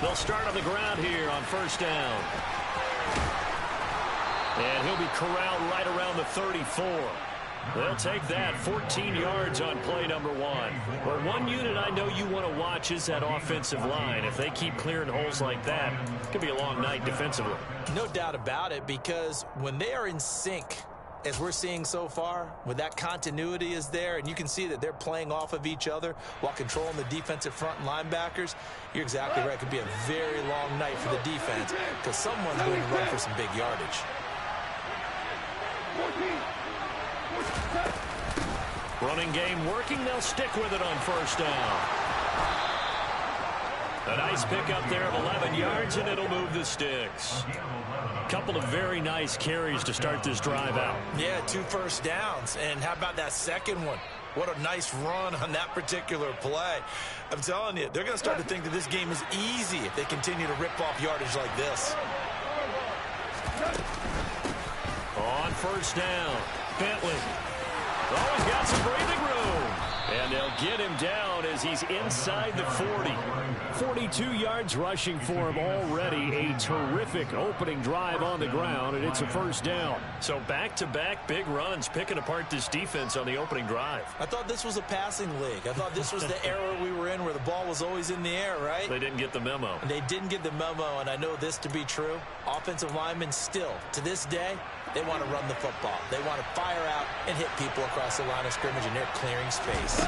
They'll start on the ground here on first down. And he'll be corralled right around the 34. They'll take that 14 yards on play number one. But one unit I know you want to watch is that offensive line. If they keep clearing holes like that, it could be a long night defensively. No doubt about it, because when they are in sync, as we're seeing so far, when that continuity is there and you can see that they're playing off of each other while controlling the defensive front linebackers, you're exactly right. It could be a very long night for the defense because someone's going to run for some big yardage. Running game working. They'll stick with it on first down. A nice pickup there of 11 yards, and it'll move the sticks. Couple of very nice carries to start this drive out. Yeah, 2 first downs. And how about that second one? What a nice run on that particular play. I'm telling you, they're going to start to think that this game is easy if they continue to rip off yardage like this. On first down, Bentley. Always got some breathing room. And they'll get him down as he's inside the 40. 42 yards rushing for him already. A terrific opening drive on the ground, and it's a first down. So back-to-back big runs picking apart this defense on the opening drive. I thought this was a passing league. I thought this was the era we were in where the ball was always in the air, right? They didn't get the memo. They didn't get the memo, and I know this to be true. Offensive linemen still, to this day, they want to run the football. They want to fire out and hit people across the line of scrimmage, and they're clearing space.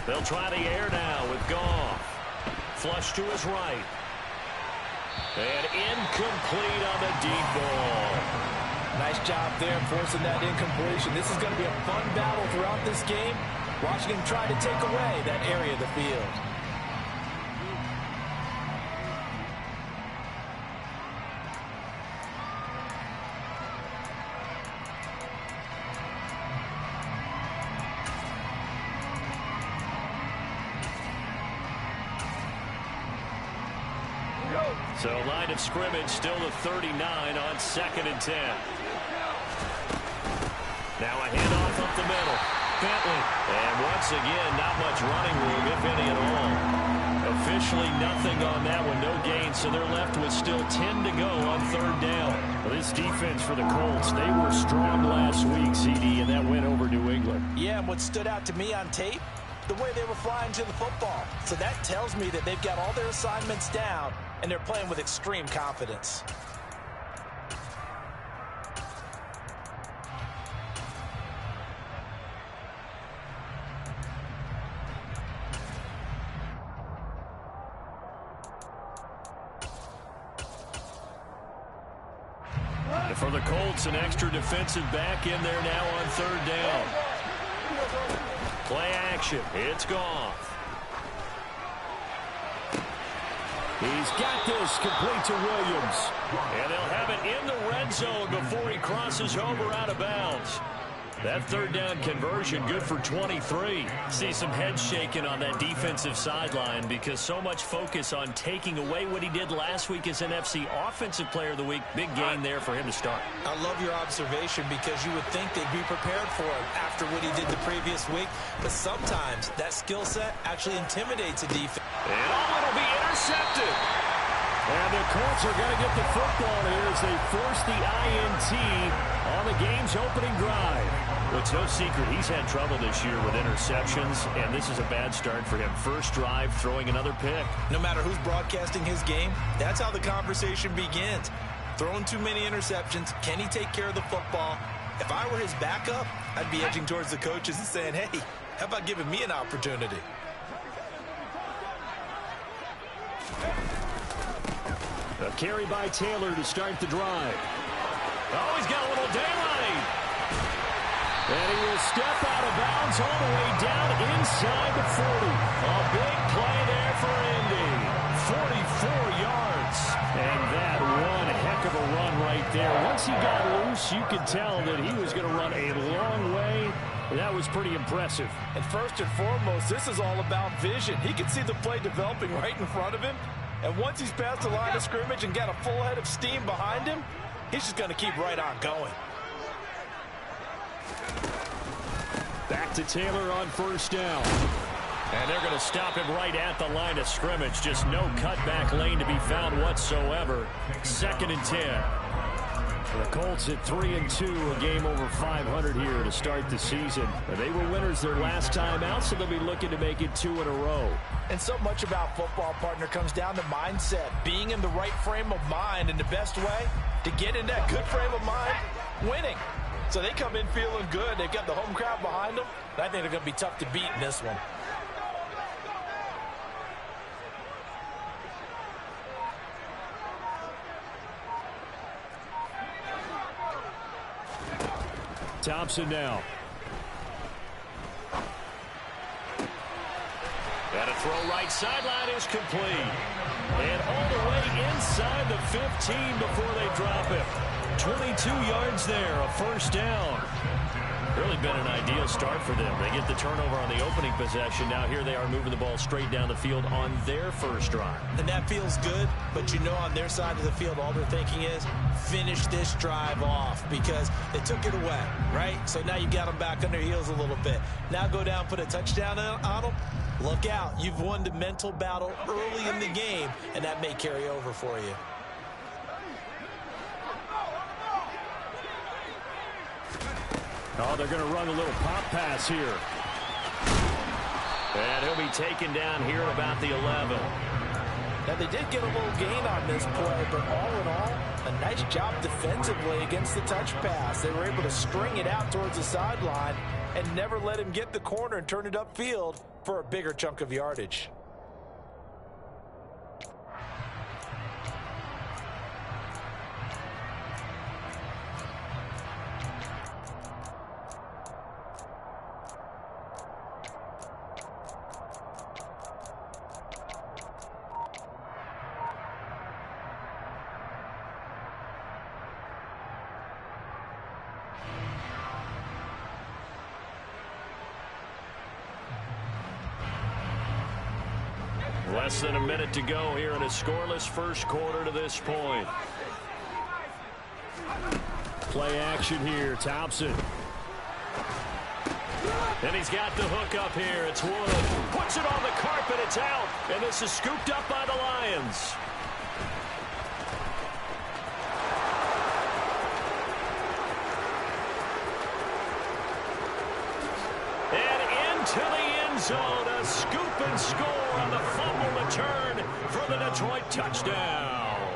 They'll try the air now with Goff. Flush to his right. And incomplete on the deep ball. Nice job there forcing that incompletion. This is going to be a fun battle throughout this game. Watching him try to take away that area of the field. So line of scrimmage still the 39 on 2nd and 10. Now a handoff up the middle. Bentley. And once again, not much running room, if any at all. Officially nothing on that one, no gain, so they're left with still 10 to go on 3rd down. Well, this defense for the Colts, they were strong last week, CD, and that went over New England. Yeah, and what stood out to me on tape, the way they were flying to the football. So that tells me that they've got all their assignments down, and they're playing with extreme confidence. For the Colts, an extra defensive back in there now on 3rd down. Play action. It's Goff. He's got this complete to Williams. And they'll have it in the red zone before he crosses over out of bounds. That 3rd down conversion good for 23. See some heads shaking on that defensive sideline because so much focus on taking away what he did last week as NFC Offensive Player of the Week. Big gain there for him to start. I love your observation because you would think they'd be prepared for him after what he did the previous week. But sometimes that skill set actually intimidates a defense. And it'll be intercepted. And the Colts are going to get the football here as they force the INT on the game's opening drive. Well, it's no secret he's had trouble this year with interceptions, and this is a bad start for him. First drive, throwing another pick. No matter who's broadcasting his game, that's how the conversation begins. Throwing too many interceptions, can he take care of the football? If I were his backup, I'd be edging towards the coaches and saying, hey, how about giving me an opportunity? A carry by Taylor to start the drive. Oh, he's got a little daylight. And he will step out of bounds all the way down inside the 40. A big play there for Indy. 44 yards. And that one heck of a run right there. Once he got loose, you could tell that he was going to run a long way. That was pretty impressive. And first and foremost, this is all about vision. He can see the play developing right in front of him. And once he's past the line of scrimmage and got a full head of steam behind him, he's just going to keep right on going. Back to Taylor on first down. And they're going to stop him right at the line of scrimmage. Just no cutback lane to be found whatsoever. 2nd and 10. The Colts at 3-2, a game over 500 here to start the season. They were winners their last time out, so they'll be looking to make it 2 in a row. And so much about football, partner, comes down to mindset. Being in the right frame of mind, and the best way to get in that good frame of mind, winning. So they come in feeling good. They've got the home crowd behind them. I think they're going to be tough to beat in this one. Thompson now. And a throw right sideline is complete. And all the way inside the 15 before they drop him. 22 yards there, a first down. Really been an ideal start for them. They get the turnover on the opening possession. Now here they are moving the ball straight down the field on their first drive. And that feels good, but you know on their side of the field all they're thinking is finish this drive off because they took it away, right? So now you got them back on their heels a little bit. Now go down, put a touchdown on them. Look out. You've won the mental battle early in the game, and that may carry over for you. Oh, they're going to run a little pop pass here. And he'll be taken down here at about the 11. Now, they did get a little gain on this play, but all in all, a nice job defensively against the touch pass. They were able to string it out towards the sideline and never let him get the corner and turn it upfield for a bigger chunk of yardage. Less than a minute to go here in a scoreless first quarter to this point. Play action here, Thompson. And he's got the hook up here. It's Wood. Puts it on the carpet. It's out. And this is scooped up by the Lions. And into the end zone. A scoop and score on the fumble return for the Detroit touchdown.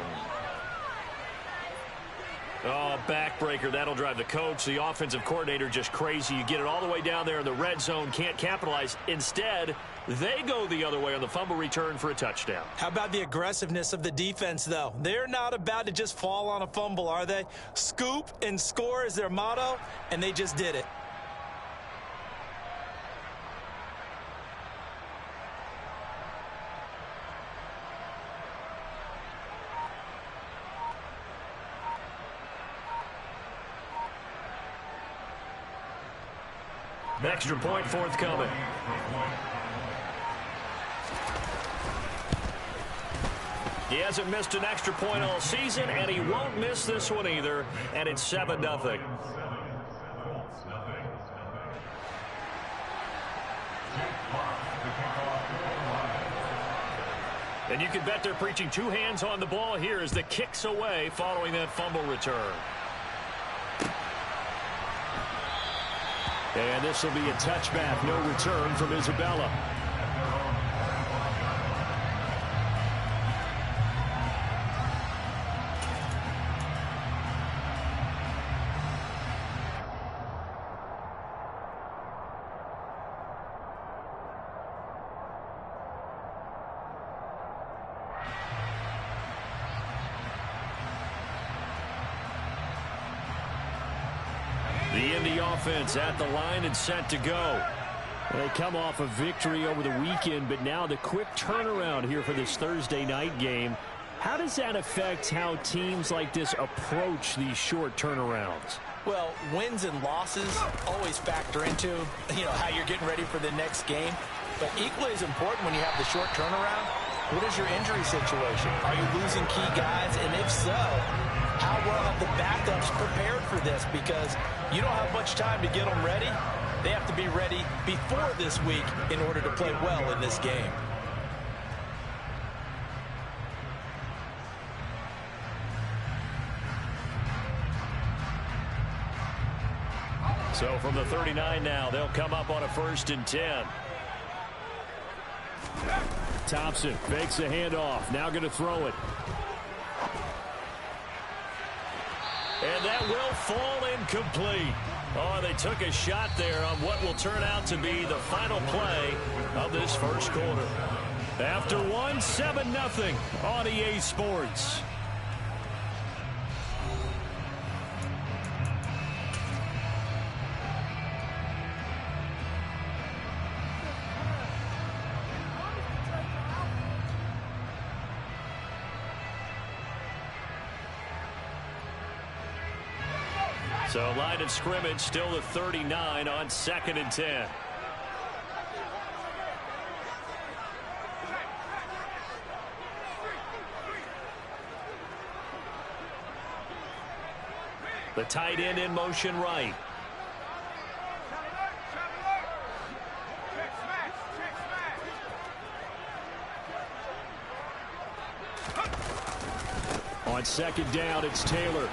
Oh, backbreaker. That'll drive the coach, the offensive coordinator, just crazy. You get it all the way down there in the red zone, can't capitalize. Instead, they go the other way on the fumble return for a touchdown. How about the aggressiveness of the defense, though? They're not about to just fall on a fumble, are they? Scoop and score is their motto, and they just did it. Extra point forthcoming. He hasn't missed an extra point all season, and he won't miss this one either, and it's 7-0. And you can bet they're preaching two hands on the ball here as the kick's away following that fumble return. And this will be a touchback, no return from Isabella. The Indy offense at the line and set to go. They come off a victory over the weekend, but now the quick turnaround here for this Thursday night game. How does that affect how teams like this approach these short turnarounds? Well, wins and losses always factor into, how you're getting ready for the next game. But equally as important when you have the short turnaround, what is your injury situation? Are you losing key guys? And if so, how well have the backups prepared for this, because you don't have much time to get them ready. They have to be ready before this week in order to play well in this game. So from the 39 now, they'll come up on a 1st and 10. Thompson fakes a handoff. Now going to throw it. And that will fall incomplete. Oh, they took a shot there on what will turn out to be the final play of this first quarter. After one, 7-0 on EA Sports. So line of scrimmage still the 39 on 2nd and 10. The tight end in motion right. On 2nd down, it's Taylor.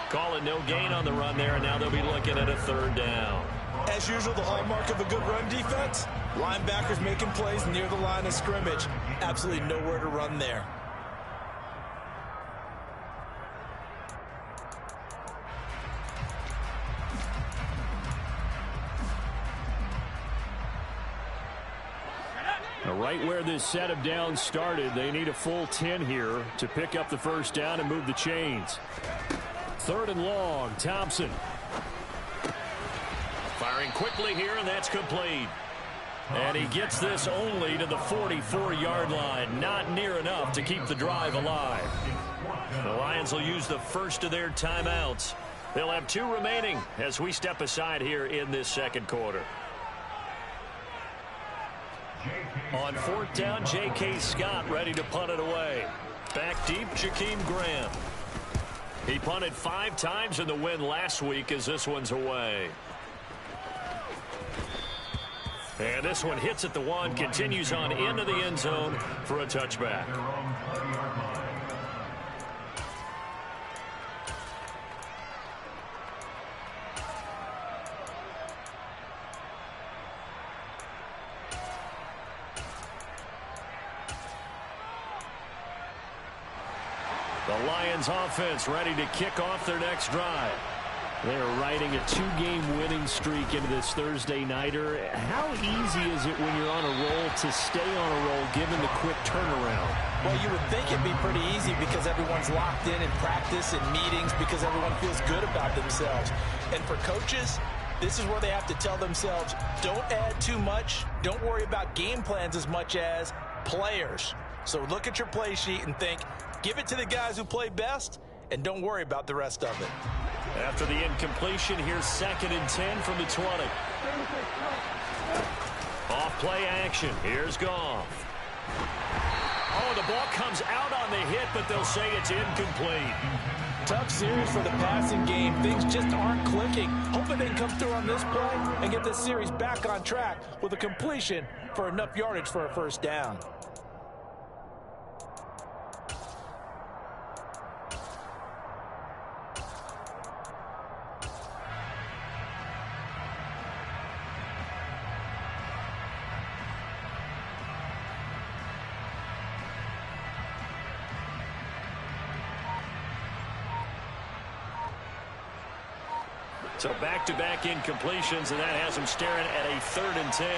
Call it no gain on the run there, and now they'll be looking at a 3rd down. As usual, the hallmark of a good run defense, linebackers making plays near the line of scrimmage. Absolutely nowhere to run there. Now, right where this set of downs started, they need a full 10 here to pick up the 1st down and move the chains. 3rd and long, Thompson. Firing quickly here, and that's complete. And he gets this only to the 44-yard line. Not near enough to keep the drive alive. The Lions will use the first of their timeouts. They'll have 2 remaining as we step aside here in this 2nd quarter. On 4th down, J.K. Scott ready to punt it away. Back deep, Jakeem Graham. He punted 5 times in the win last week as this one's away. And this one hits at the 1, continues on into the end zone for a touchback. The Lions offense ready to kick off their next drive. They're riding a 2-game winning streak into this Thursday nighter. How easy is it when you're on a roll to stay on a roll given the quick turnaround? Well, you would think it'd be pretty easy because everyone's locked in practice and meetings because everyone feels good about themselves. And for coaches, this is where they have to tell themselves, don't add too much. Don't worry about game plans as much as players. So look at your play sheet and think, give it to the guys who play best, and don't worry about the rest of it. After the incompletion, here's 2nd and 10 from the 20. Off play action. Here's Goff. Oh, the ball comes out on the hit, but they'll say it's incomplete. Tough series for the passing game. Things just aren't clicking. Hoping they can come through on this play and get this series back on track with a completion for enough yardage for a 1st down. So back-to-back incompletions, and that has him staring at a 3rd and 10.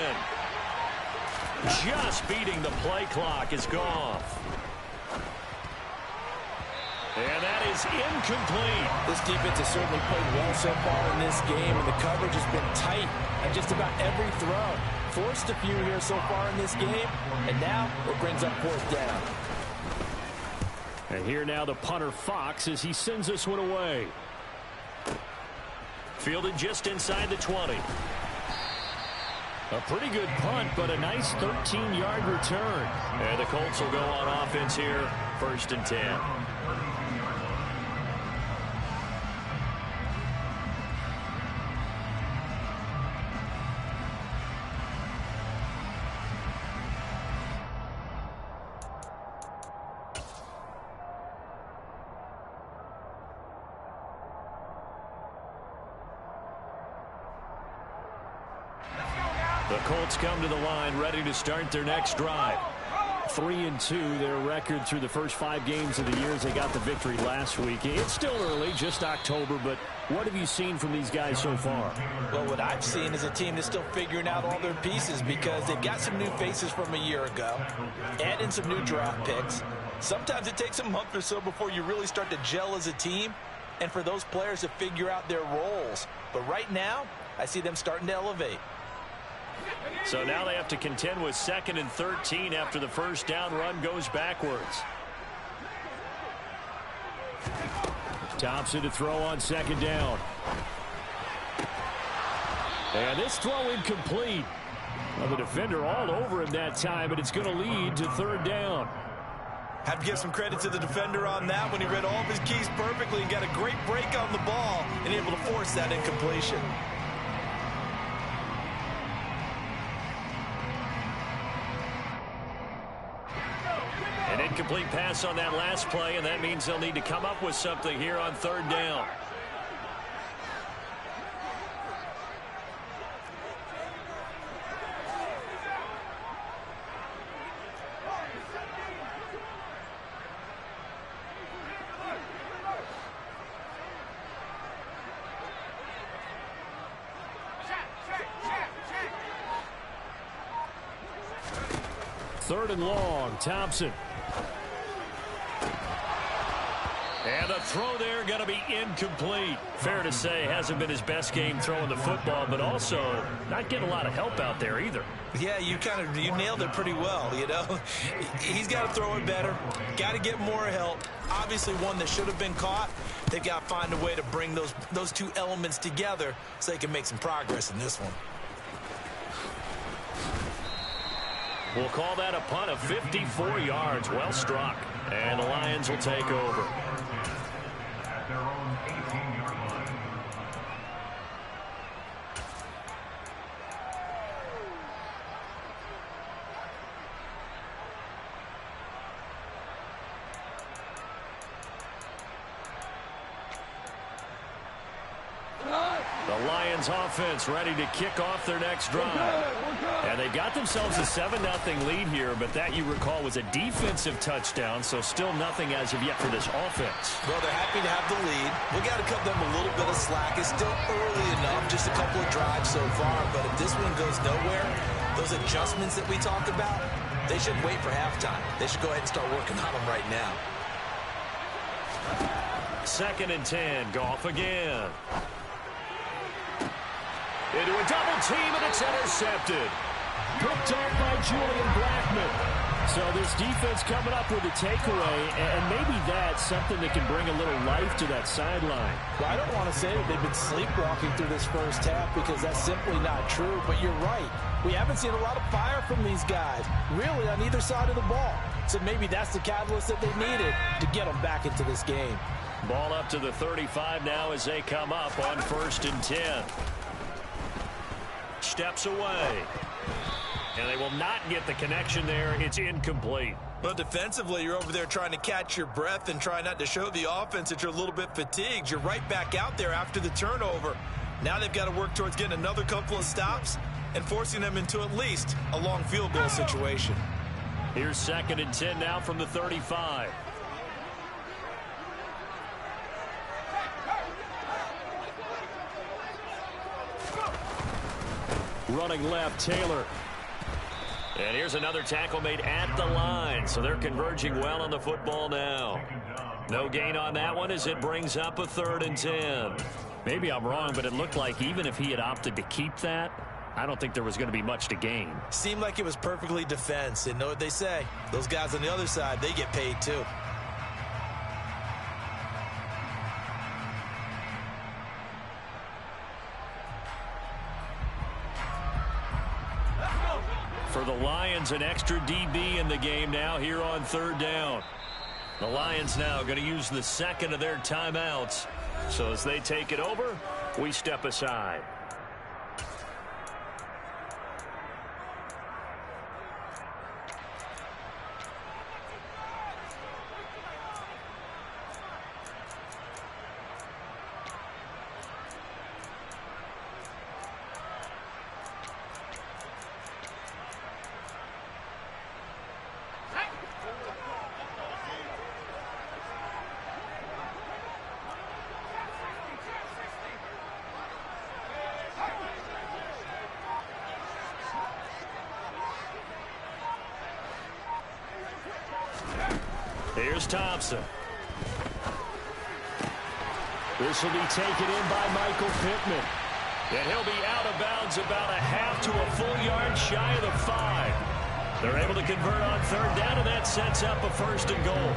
Just beating the play clock is Goff. And that is incomplete. This defense has certainly played well so far in this game, and the coverage has been tight on just about every throw. Forced a few here so far in this game, and now it brings up 4th down. And here now the punter Fox as he sends this one away. Fielded just inside the 20. A pretty good punt, but a nice 13-yard return. And the Colts will go on offense here, 1st and 10. The Colts come to the line ready to start their next drive. 3-2, their record through the first 5 games of the year as they got the victory last week. It's still early, just October, but what have you seen from these guys so far? Well, what I've seen is a team that's still figuring out all their pieces because they've got some new faces from a year ago, add in some new draft picks. Sometimes it takes a month or so before you really start to gel as a team and for those players to figure out their roles. But right now, I see them starting to elevate. So now they have to contend with 2nd and 13 after the first down run goes backwards. Thompson to throw on 2nd down. And this throw incomplete. Well, the defender all over him that time, but it's going to lead to 3rd down. Have to give some credit to the defender on that when he read all of his keys perfectly and got a great break on the ball and able to force that incompletion. An incomplete pass on that last play, and that means they'll need to come up with something here on 3rd down. Third and long, Thompson. And the throw there going to be incomplete. Fair to say, hasn't been his best game throwing the football, but also not getting a lot of help out there either. Yeah, you nailed it pretty well, you know. He's got to throw it better. Got to get more help. Obviously one that should have been caught. They've got to find a way to bring those two elements together so they can make some progress in this one. We'll call that a punt of 54 yards. Well struck. And the Lions will take over. At their own 18-yard line. The Lions offense ready to kick off their next drive. And they got themselves a 7-0 lead here, but that, you recall, was a defensive touchdown, so still nothing as of yet for this offense. Well, they're happy to have the lead. We got to cut them a little bit of slack. It's still early enough, just a couple of drives so far, but if this one goes nowhere, those adjustments that we talk about, they shouldn't wait for halftime. They should go ahead and start working on them right now. 2nd and 10, Goff again. Into a double team, and it's intercepted. Picked up by Julian Blackmon. So this defense coming up with a takeaway, and maybe that's something that can bring a little life to that sideline. Well, I don't want to say that they've been sleepwalking through this first half because that's simply not true, but you're right. We haven't seen a lot of fire from these guys, really, on either side of the ball. So maybe that's the catalyst that they needed to get them back into this game. Ball up to the 35 now as they come up on 1st and 10. Steps away. And they will not get the connection there. It's incomplete. But defensively, you're over there trying to catch your breath and try not to show the offense that you're a little bit fatigued. You're right back out there after the turnover. Now they've got to work towards getting another couple of stops and forcing them into at least a long field goal situation. Here's 2nd and 10 now from the 35. Running left, Taylor. And here's another tackle made at the line. So they're converging well on the football now. No gain on that one as it brings up a 3rd and 10. Maybe I'm wrong, but it looked like even if he had opted to keep that, I don't think there was going to be much to gain. Seemed like it was perfectly defense. And know what they say? Those guys on the other side, they get paid too. For the Lions, an extra DB in the game now here on 3rd down. The Lions now going to use the 2nd of their timeouts. So as they take it over, we step aside. Here's Thompson. This will be taken in by Michael Pittman. And he'll be out of bounds about a half to a full yard shy of the 5. They're able to convert on third down, and that sets up a 1st and goal.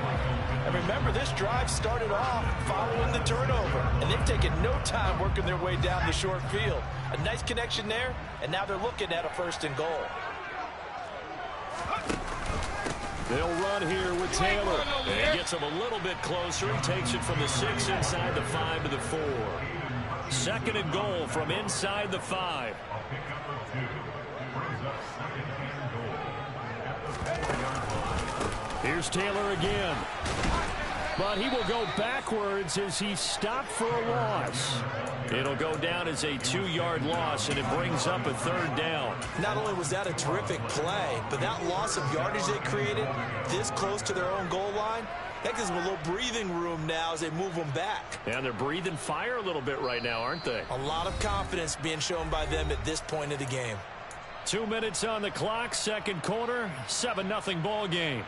And remember, this drive started off following the turnover, and they've taken no time working their way down the short field. A nice connection there, and now they're looking at a 1st and goal. They'll run here with Taylor. And he gets him a little bit closer. He takes it from the 6 inside the 5 to the 4. 2nd and goal from inside the 5. Here's Taylor again. But he will go backwards as he stopped for a loss. It'll go down as a 2-yard loss, and it brings up a 3rd down. Not only was that a terrific play, but that loss of yardage they created this close to their own goal line, that gives them a little breathing room now as they move them back. And they're breathing fire a little bit right now, aren't they? A lot of confidence being shown by them at this point of the game. 2 minutes on the clock, 2nd quarter, 7-0 ball game.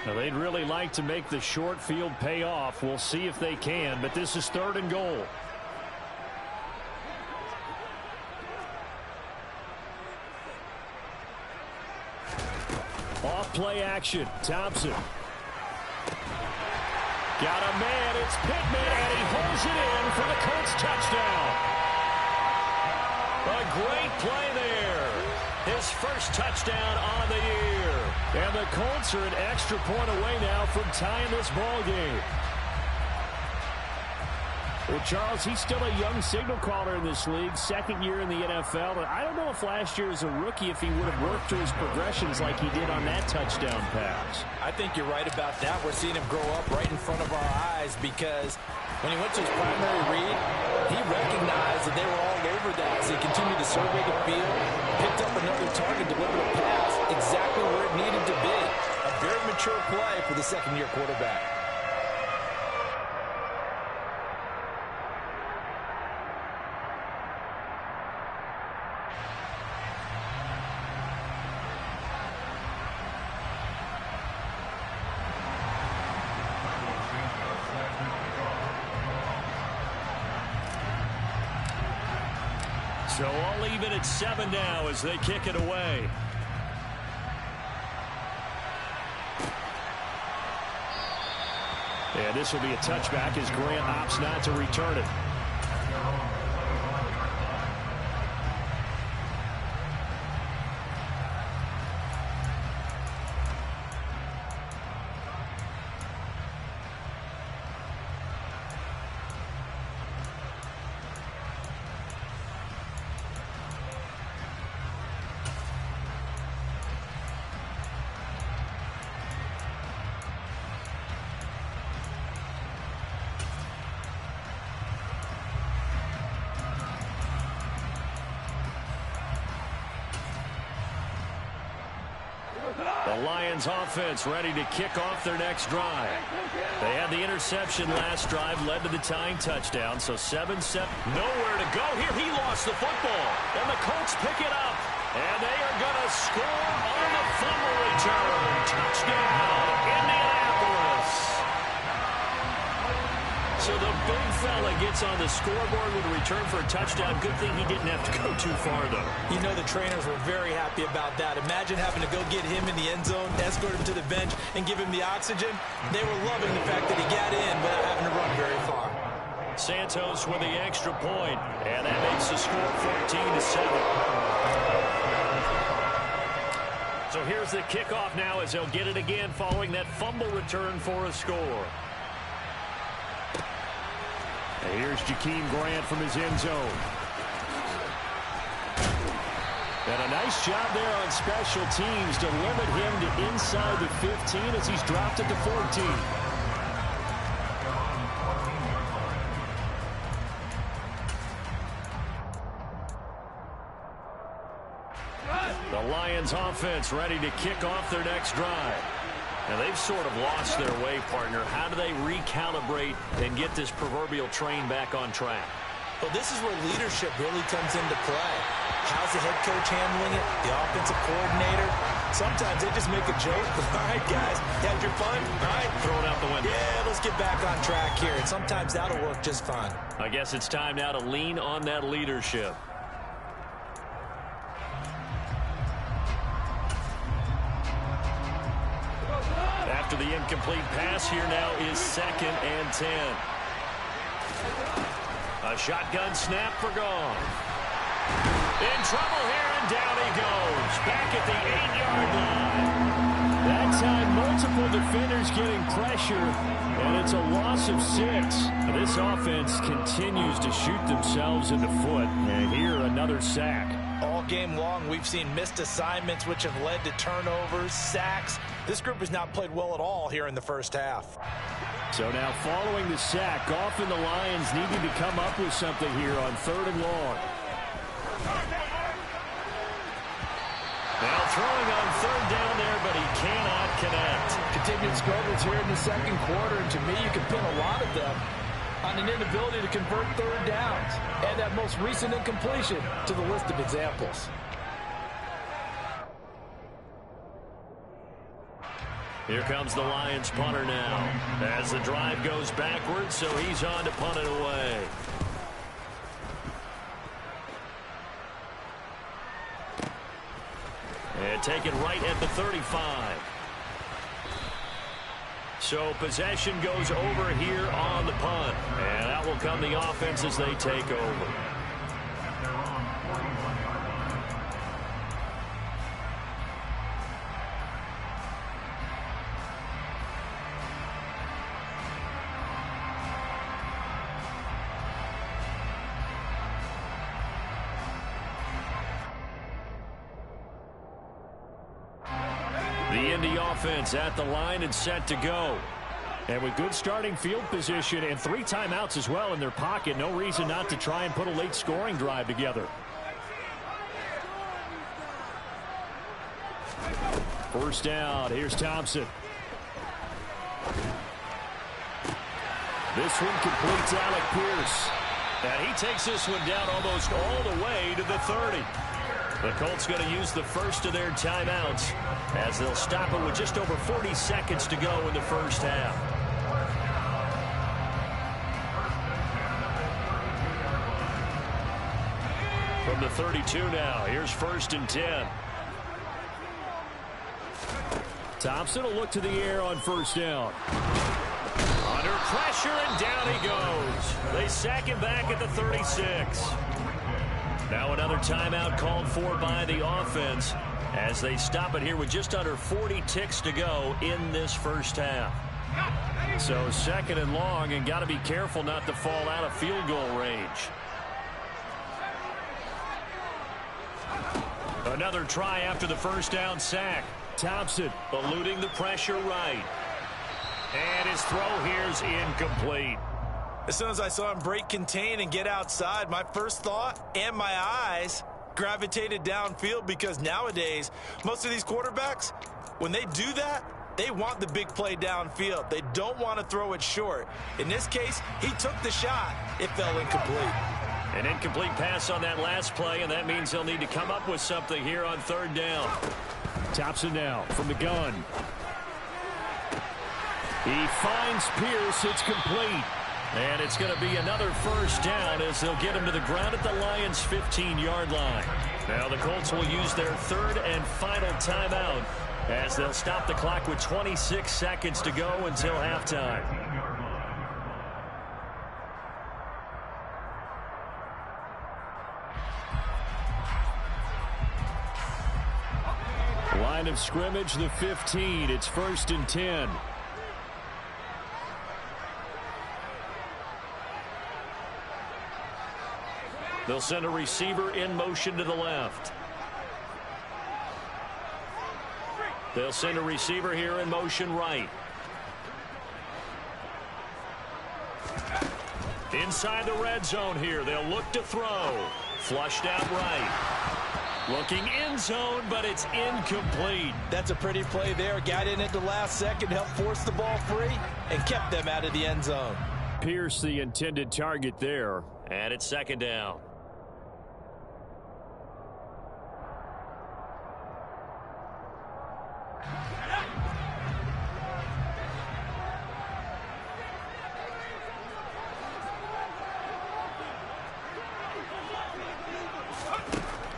Now, they'd really like to make the short field pay off. We'll see if they can, but this is 3rd and goal. Off play action. Thompson. Got a man. It's Pittman, and he holds it in for the Colts touchdown. A great play there. His first touchdown on the year. And the Colts are an extra point away now from tying this ball game. Well, Charles, he's still a young signal caller in this league, 2nd year in the NFL. And I don't know if last year as a rookie if he would have worked through his progressions like he did on that touchdown pass. I think you're right about that. We're seeing him grow up right in front of our eyes because when he went to his primary read, he recognized that they were all over that as he continued to survey the field, picked up another target, delivered a pass exactly where it needed to be. A very mature play for the 2nd-year quarterback. So all even at 7 now as they kick it away. And this will be a touchback as Grant opts not to return it. The Lions offense ready to kick off their next drive. They had the interception last drive, led to the tying touchdown, so 7-7. Nowhere to go here. He lost the football, and the Colts pick it up, and they are going to score on the fumble return. Touchdown, Indianapolis. So the big fella gets on the scoreboard with a return for a touchdown. Good thing he didn't have to go too far, though. You know the trainers were very happy about that. Imagine having to go get him in the end zone, escort him to the bench, and give him the oxygen. They were loving the fact that he got in without having to run very far. Santos with the extra point, and that makes the score 14-7. So here's the kickoff now as they'll get it again following that fumble return for a score. And here's Jakeem Grant from his end zone. And a nice job there on special teams to limit him to inside the 15 as he's dropped it to 14. The Lions offense ready to kick off their next drive. Now, they've sort of lost their way, partner. How do they recalibrate and get this proverbial train back on track? Well, this is where leadership really comes into play. How's the head coach handling it? The offensive coordinator? Sometimes they just make a joke. All right, guys, you had your fun? All right. Throw it out the window. Yeah, let's get back on track here. And sometimes that'll work just fine. I guess it's time now to lean on that leadership. After the incomplete pass, here now is 2nd and 10. A shotgun snap for Goff. In trouble here, and down he goes. Back at the 8-yard line. That time, multiple defenders getting pressure, and it's a loss of 6. This offense continues to shoot themselves in the foot, and here another sack. All game long, we've seen missed assignments, which have led to turnovers, sacks. This group has not played well at all here in the first half. So now following the sack, Goff and the Lions needing to come up with something here on 3rd and long. Now throwing on 3rd down there, but he cannot connect. Continued struggles here in the second quarter, and to me, you can pin a lot of them on an inability to convert 3rd downs. Add that most recent incompletion to the list of examples. Here comes the Lions punter now as the drive goes backwards, so he's on to punt it away. And taken right at the 35. So possession goes over here on the punt. And out will come the offense as they take over. The Indy offense at the line and set to go. And with good starting field position and 3 timeouts as well in their pocket, no reason not to try and put a late scoring drive together. First down, here's Thompson. This one completes Alec Pierce. And he takes this one down almost all the way to the 30. The Colts going to use the first of their timeouts as they'll stop it with just over 40 seconds to go in the first half. From the 32 now, here's 1st and 10. Thompson will look to the air on 1st down. Under pressure, and down he goes. They sack him back at the 36. Now another timeout called for by the offense as they stop it here with just under 40 ticks to go in this first half. So 2nd and long, and got to be careful not to fall out of field goal range. Another try after the first down sack. Thompson eluding the pressure right. And his throw here's incomplete. As soon as I saw him break contain and get outside, my first thought and my eyes gravitated downfield, because nowadays, most of these quarterbacks, when they do that, they want the big play downfield. They don't want to throw it short. In this case, he took the shot. It fell incomplete. An incomplete pass on that last play, and that means they'll need to come up with something here on 3rd down. Thompson now from the gun. He finds Pierce. It's complete. And it's going to be another first down as they'll get him to the ground at the Lions' 15-yard line. Now the Colts will use their 3rd and final timeout as they'll stop the clock with 26 seconds to go until halftime. Line of scrimmage, the 15. It's 1st and 10. They'll send a receiver in motion to the left. They'll send a receiver here in motion right. Inside the red zone here. They'll look to throw. Flushed out right. Looking end zone, but it's incomplete. That's a pretty play there. Got in at the last second, helped force the ball free, and kept them out of the end zone. Pierce the intended target there, and it's second down.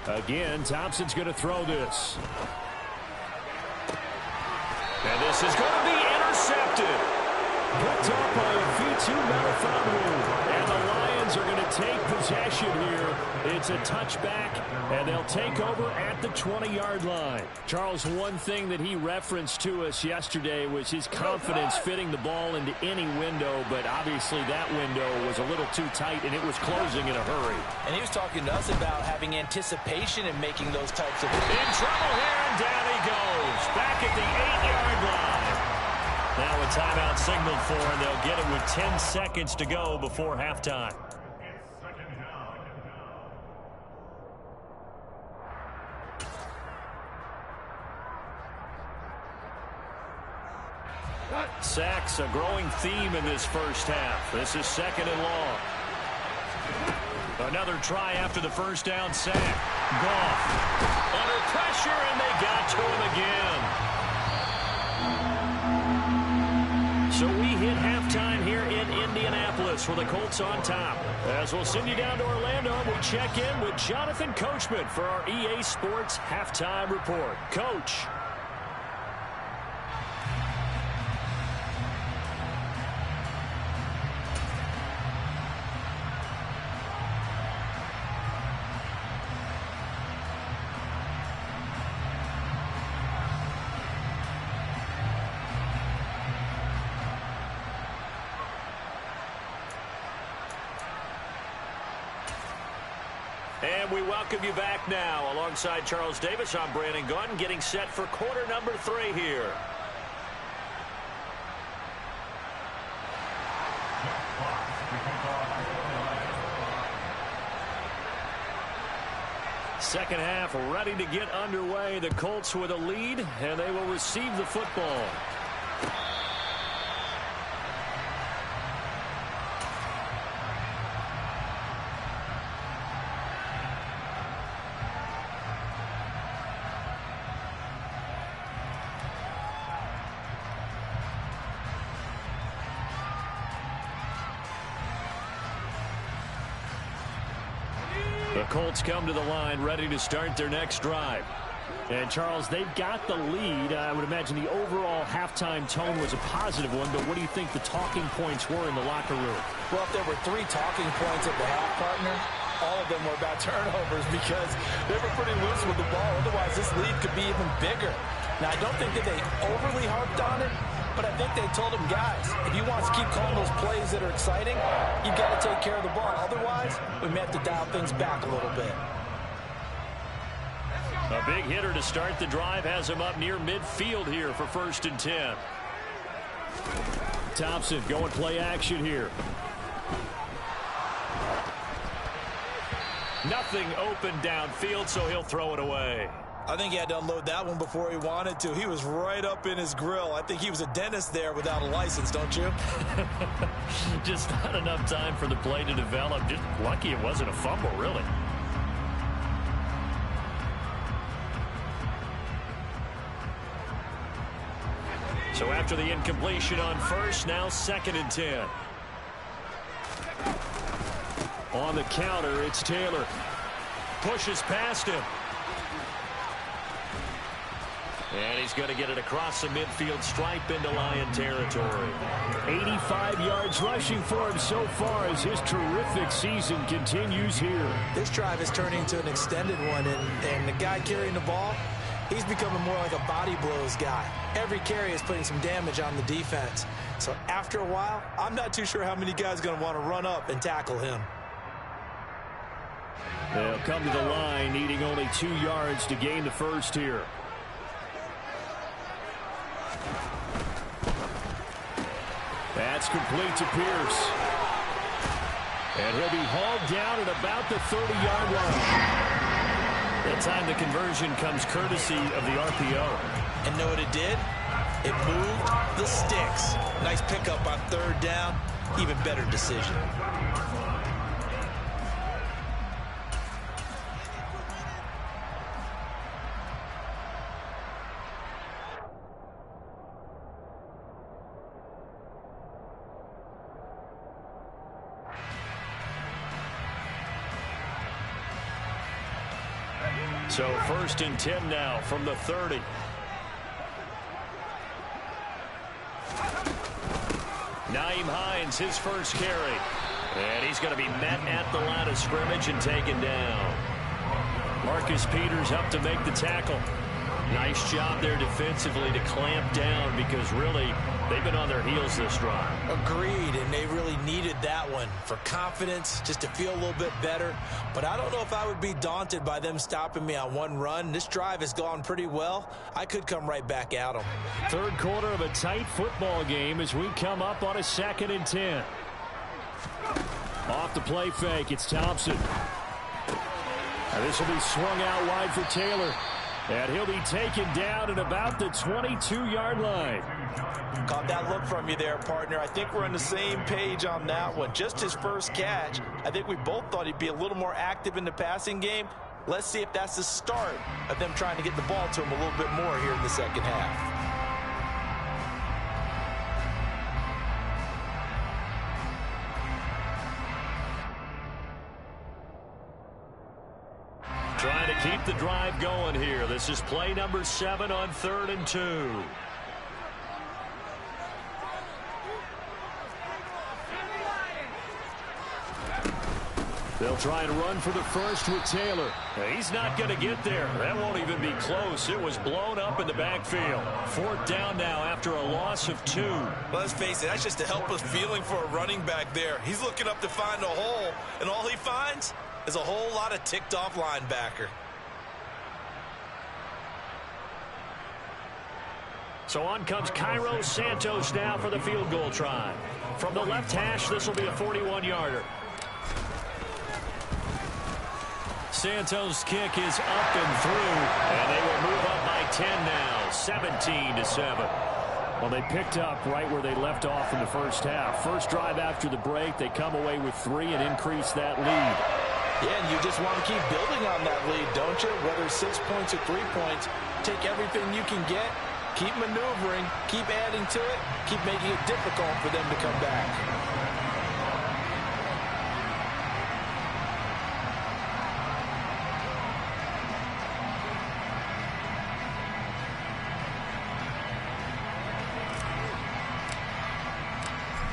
Again, Thompson's going to throw this. And this is going to be intercepted. Picked up by Vitu Melifonwu. And the Lions are going to take possession here. It's a touchback, and they'll take over at the 20-yard line. Charles, one thing that he referenced to us yesterday was his confidence fitting the ball into any window, but obviously that window was a little too tight, and it was closing in a hurry. And he was talking to us about having anticipation in making those types of... In trouble here, and down he goes. Back at the 8-yard line. Now a timeout signaled for, and they'll get it with 10 seconds to go before halftime. Sacks, a growing theme in this first half. This is second and long. Another try after the first down sack. Goff under pressure, and they got to him again. So we hit halftime here in Indianapolis with the Colts on top. As we'll send you down to Orlando, we check in with Jonathan Coachman for our EA Sports Halftime Report. Coach. And we welcome you back now. Alongside Charles Davis, I'm Brandon Gaudin, getting set for quarter number 3 here. Second half ready to get underway. The Colts with a lead, and they will receive the football. The Colts come to the line ready to start their next drive. And, Charles, they've got the lead. I would imagine the overall halftime tone was a positive one, but what do you think the talking points were in the locker room? Well, if there were 3 talking points at the half, partner, all of them were about turnovers because they were pretty loose with the ball. Otherwise, this lead could be even bigger. Now, I don't think that they overly harped on it, but I think they told them, guys, if you want to keep calling those plays that are exciting, you've got to take care of the ball. Otherwise, we may have to dial things back a little bit. A big hitter to start the drive has him up near midfield here for 1st and 10. Thompson going play action here. Nothing open downfield, so he'll throw it away. I think he had to unload that one before he wanted to. He was right up in his grill. I think he was a dentist there without a license, don't you? Just not enough time for the play to develop. Just lucky it wasn't a fumble, really. So after the incompletion on first, now 2nd and 10. On the counter, it's Taylor. Pushes past him. And he's going to get it across the midfield stripe into Lion territory. 85 yards rushing for him so far as his terrific season continues here. This drive is turning into an extended one, and the guy carrying the ball, he's becoming more like a body blows guy. Every carry is putting some damage on the defense. So after a while, I'm not too sure how many guys are going to want to run up and tackle him. They'll come to the line, needing only 2 yards to gain the first here. That's complete to Pierce. And he'll be hauled down at about the 30-yard line. That time the conversion comes courtesy of the RPO. And know what it did? It moved the sticks. Nice pickup on third down. Even better decision. So 1st and 10 now from the 30. Nyheim Hines, his first carry. And he's going to be met at the line of scrimmage and taken down. Marcus Peters up to make the tackle. Nice job there defensively to clamp down because really they've been on their heels this drive. Agreed, and they really needed that one for confidence, just to feel a little bit better. But I don't know if I would be daunted by them stopping me on one run. This drive has gone pretty well. I could come right back at them. Third quarter of a tight football game as we come up on a 2nd and 10. Off the play fake, it's Thompson. And this will be swung out wide for Taylor. And he'll be taken down at about the 22-yard line. Caught that look from you there, partner. I think we're on the same page on that one. Just his first catch. I think we both thought he'd be a little more active in the passing game. Let's see if that's the start of them trying to get the ball to him a little bit more here in the second half. Trying to keep the drive going here. This is play number 7 on 3rd and 2. They'll try and run for the first with Taylor. He's not going to get there. That won't even be close. It was blown up in the backfield. 4th down now after a loss of 2. Well, let's face it, that's just a helpless feeling for a running back there. He's looking up to find a hole, and all he finds is a whole lot of ticked-off linebacker. So on comes Cairo Santos now for the field goal try. From the left hash, this will be a 41-yarder. Santos' kick is up and through, and they will move up by 10 now, 17-7. Well, they picked up right where they left off in the first half. First drive after the break, they come away with 3 and increase that lead. Yeah, and you just want to keep building on that lead, don't you? Whether it's 6 points or 3 points, take everything you can get, keep maneuvering, keep adding to it, keep making it difficult for them to come back.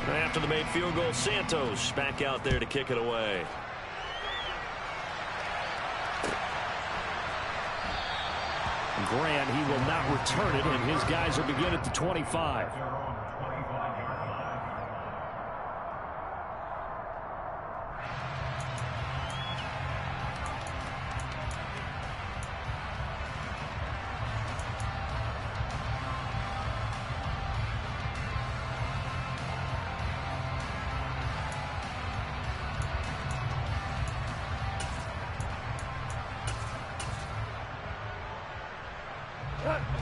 After the made field goal, Santos back out there to kick it away. Grant, he will not return it, and his guys will begin at the 25.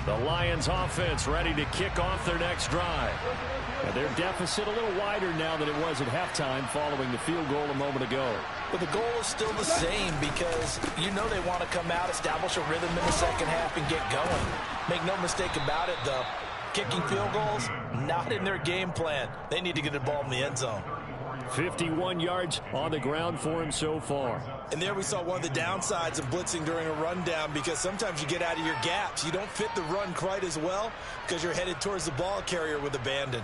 The Lions offense ready to kick off their next drive. And their deficit a little wider now than it was at halftime following the field goal a moment ago. But the goal is still the same because you know they want to come out, establish a rhythm in the second half, and get going. Make no mistake about it, though. Kicking field goals, not in their game plan. They need to get the ball in the end zone. 51 yards on the ground for him so far. And there we saw one of the downsides of blitzing during a rundown because sometimes you get out of your gaps. You don't fit the run quite as well because you're headed towards the ball carrier with abandon.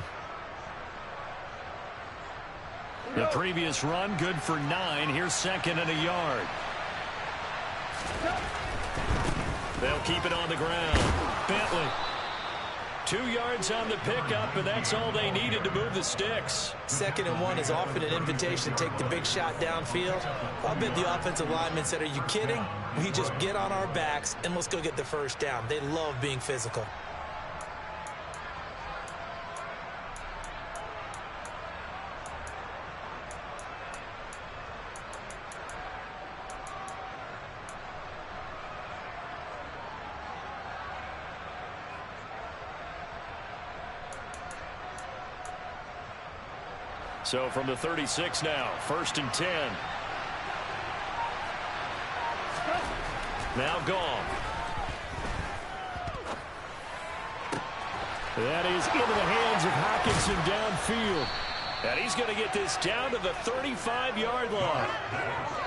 The previous run, good for 9. Here's 2nd and a yard. They'll keep it on the ground. Bentley. 2 yards on the pickup, and that's all they needed to move the sticks. 2nd and 1 is often an invitation to take the big shot downfield. I bet the offensive lineman said, are you kidding? We just get on our backs and let's go get the first down. They love being physical. So from the 36 now, 1st and 10. Now gone. That is into the hands of Hockenson downfield. And he's going to get this down to the 35-yard line.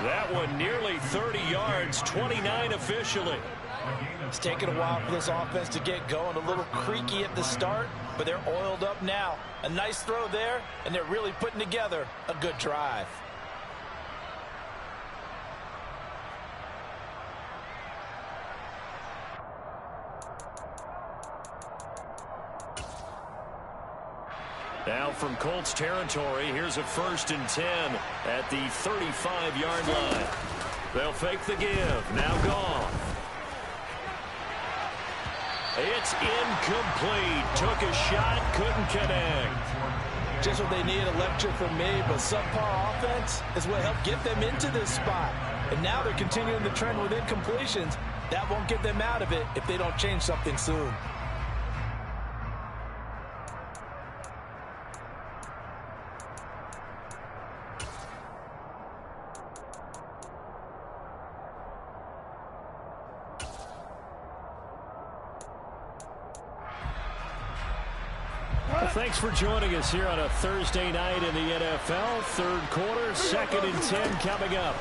That one nearly 30 yards, 29 officially. It's taken a while for this offense to get going. A little creaky at the start, but they're oiled up now. A nice throw there, and they're really putting together a good drive. Now from Colts territory, here's a 1st and 10 at the 35-yard line. They'll fake the give. Now gone. It's incomplete. Took a shot, couldn't connect. Just what they need, a lecture from me, but subpar offense is what helped get them into this spot. And now they're continuing the trend with incompletions. That won't get them out of it if they don't change something soon. Thanks for joining us here on a Thursday night in the NFL. 3rd quarter, 2nd and 10 coming up.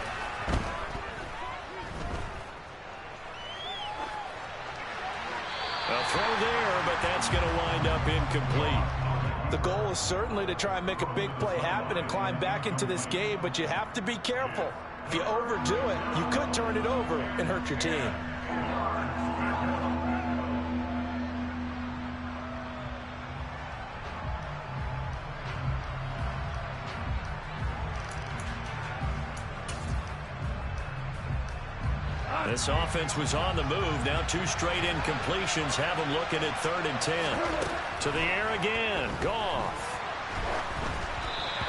A throw there, but that's going to wind up incomplete. The goal is certainly to try and make a big play happen and climb back into this game, but you have to be careful. If you overdo it, you could turn it over and hurt your team. This offense was on the move. Now 2 straight incompletions have them looking at 3rd and 10. To the air again. Goff.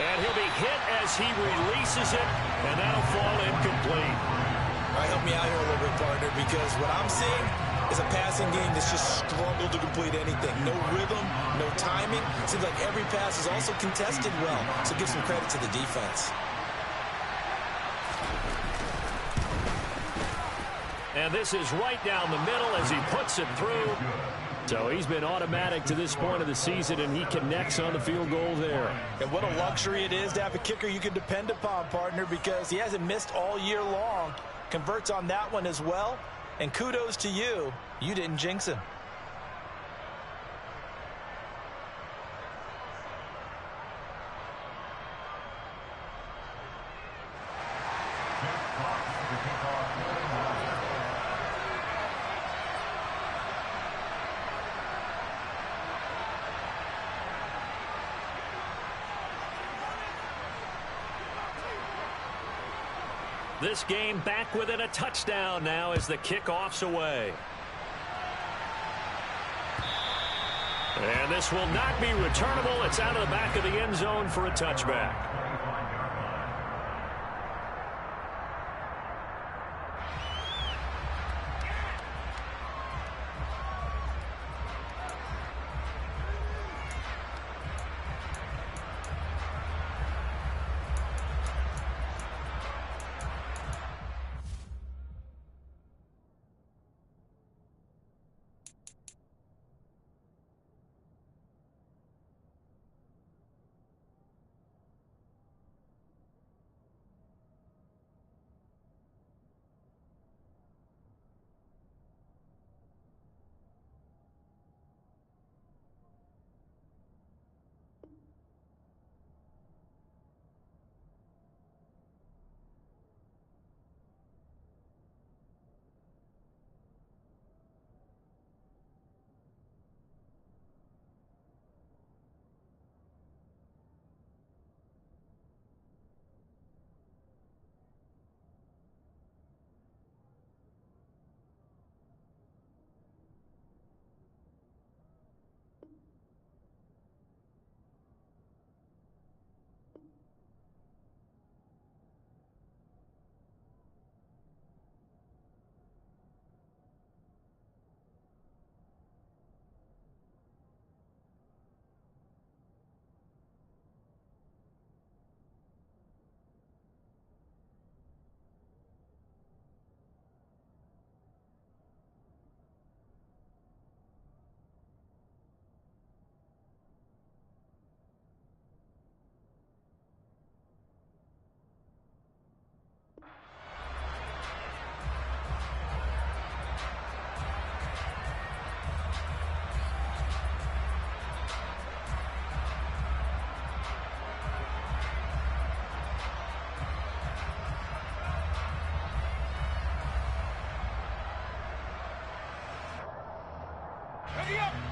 And he'll be hit as he releases it, and that'll fall incomplete. All right, help me out here a little bit, partner, because what I'm seeing is a passing game that's just struggled to complete anything. No rhythm, no timing. Seems like every pass is also contested well, so give some credit to the defense. And this is right down the middle as he puts it through. So he's been automatic to this point of the season, and he connects on the field goal there. And what a luxury it is to have a kicker you can depend upon, partner, because he hasn't missed all year long. Converts on that one as well. And kudos to you. You didn't jinx him. This game back within a touchdown now as the kickoff's away. And this will not be returnable. It's out of the back of the end zone for a touchback.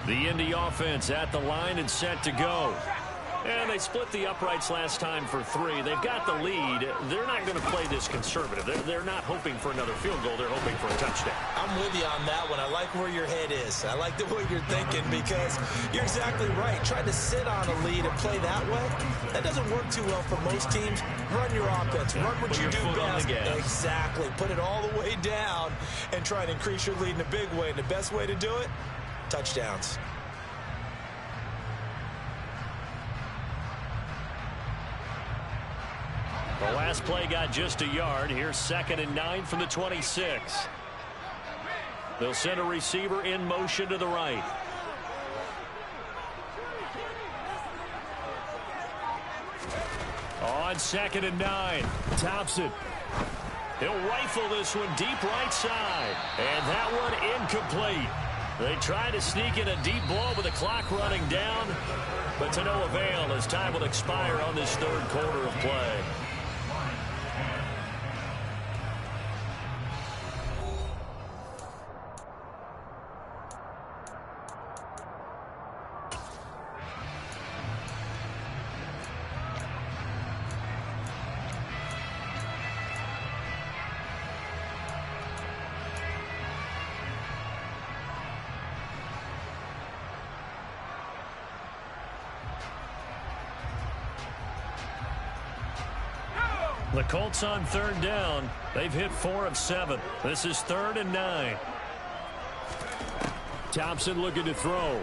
The Indy offense at the line and set to go. And they split the uprights last time for 3. They've got the lead. They're not going to play this conservative. They're not hoping for another field goal. They're hoping for a touchdown. I'm with you on that one. I like where your head is. I like the way you're thinking because you're exactly right. Trying to sit on a lead and play that way, that doesn't work too well for most teams. Run your offense. Run what you do best. Exactly. Put it all the way down and try and increase your lead in a big way. And the best way to do it, touchdowns. The last play got just a yard. Here's 2nd and 9 from the 26. They'll send a receiver in motion to the right. On 2nd and 9, Thompson. He'll rifle this one deep right side. And that one incomplete. They try to sneak in a deep ball with the clock running down, but to no avail as time will expire on this 3rd quarter of play. The Colts on 3rd down. They've hit 4 of 7. This is 3rd and 9. Thompson looking to throw.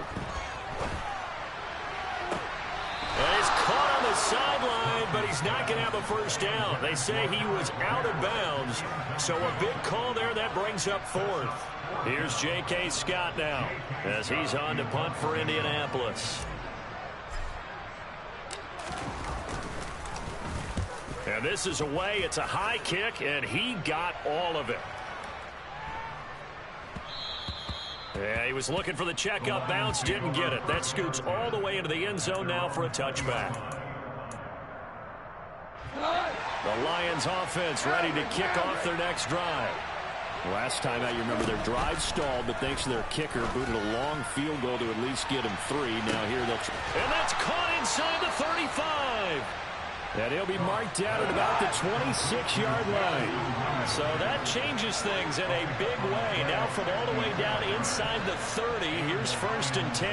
And he's caught on the sideline, but he's not going to have a first down. They say he was out of bounds, so a big call there that brings up 4th. Here's J.K. Scott now as he's on to punt for Indianapolis. And this is away. It's a high kick, and he got all of it. Yeah, he was looking for the checkup bounce, didn't get it. That scoots all the way into the end zone now for a touchback. The Lions offense ready to kick off their next drive. Last time out, you remember their drive stalled, but thanks to their kicker, booted a long field goal to at least get him 3. Now here they'll... And that's caught inside the 35. And he'll be marked out at about the 26-yard line. So that changes things in a big way. Now from all the way down inside the 30, here's 1st and 10.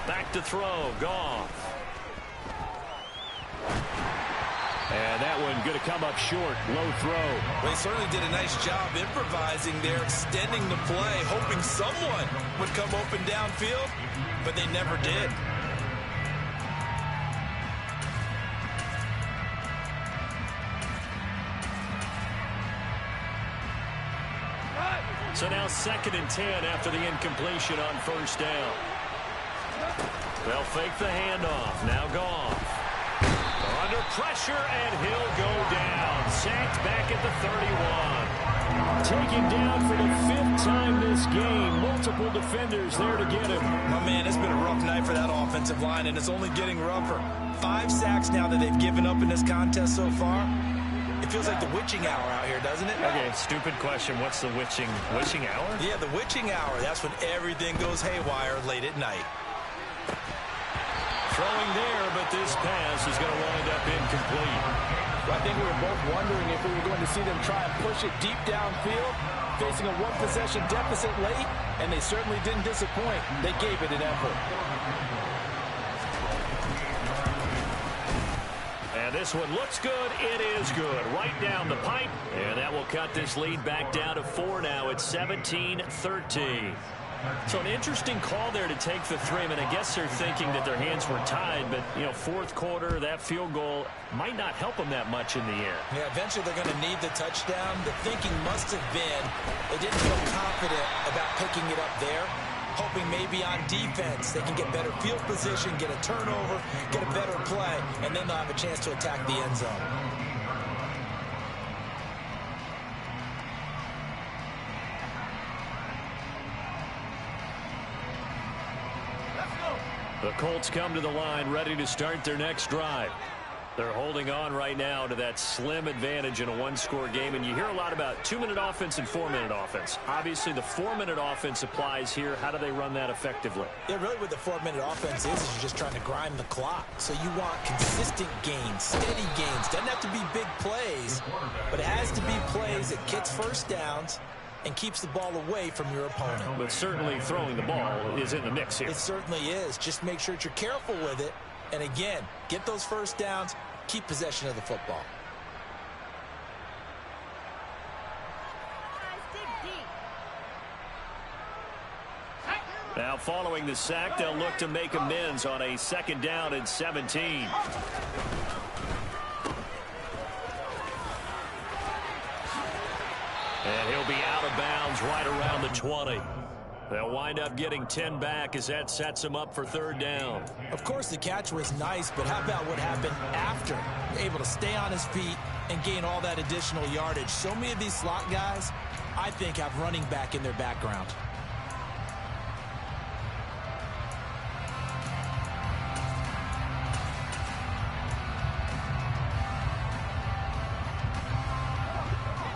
Back to throw, Goff. And that one going to come up short, low throw. They certainly did a nice job improvising there, extending the play, hoping someone would come open downfield, but they never did. So now 2nd and 10 after the incompletion on 1st down. They'll fake the handoff. Now Goff. Under pressure, and he'll go down. Sacked back at the 31. Taken down for the 5th time this game. Multiple defenders there to get him. My man, it's been a rough night for that offensive line, and it's only getting rougher. 5 sacks now that they've given up in this contest so far. It feels like the witching hour out here, doesn't it? Okay, stupid question. What's the witching hour? Yeah, the witching hour. That's when everything goes haywire late at night. Throwing there, but this pass is going to wind up incomplete. Well, I think we were both wondering if we were going to see them try and push it deep downfield, facing a 1-possession deficit late, and they certainly didn't disappoint. They gave it an effort. And this one looks good. It is good. Right down the pipe. And that will cut this lead back down to 4 now. It's 17-13. So an interesting call there to take the 3. I mean, I guess they're thinking that their hands were tied, but, you know, 4th quarter, that field goal might not help them that much in the end. Yeah, eventually they're going to need the touchdown. The thinking must have been they didn't feel confident about picking it up there, hoping maybe on defense they can get better field position, get a turnover, get a better play, and then they'll have a chance to attack the end zone. The Colts come to the line ready to start their next drive. They're holding on right now to that slim advantage in a one-score game, and you hear a lot about 2-minute offense and 4-minute offense. Obviously, the 4-minute offense applies here. How do they run that effectively? Yeah, really what the 4-minute offense is you're just trying to grind the clock. So you want consistent gains, steady gains. Doesn't have to be big plays, but it has to be plays that gets first downs and keeps the ball away from your opponent. But certainly throwing the ball is in the mix here. It certainly is. Just make sure that you're careful with it. And again, get those first downs, keep possession of the football. Now following the sack, they'll look to make amends on a 2nd down and 17. And he'll be out of bounds right around the 20. They'll wind up getting 10 back as that sets them up for 3rd down. Of course, the catch was nice, but how about what happened after? Able to stay on his feet and gain all that additional yardage. So many of these slot guys, I think, have running back in their background.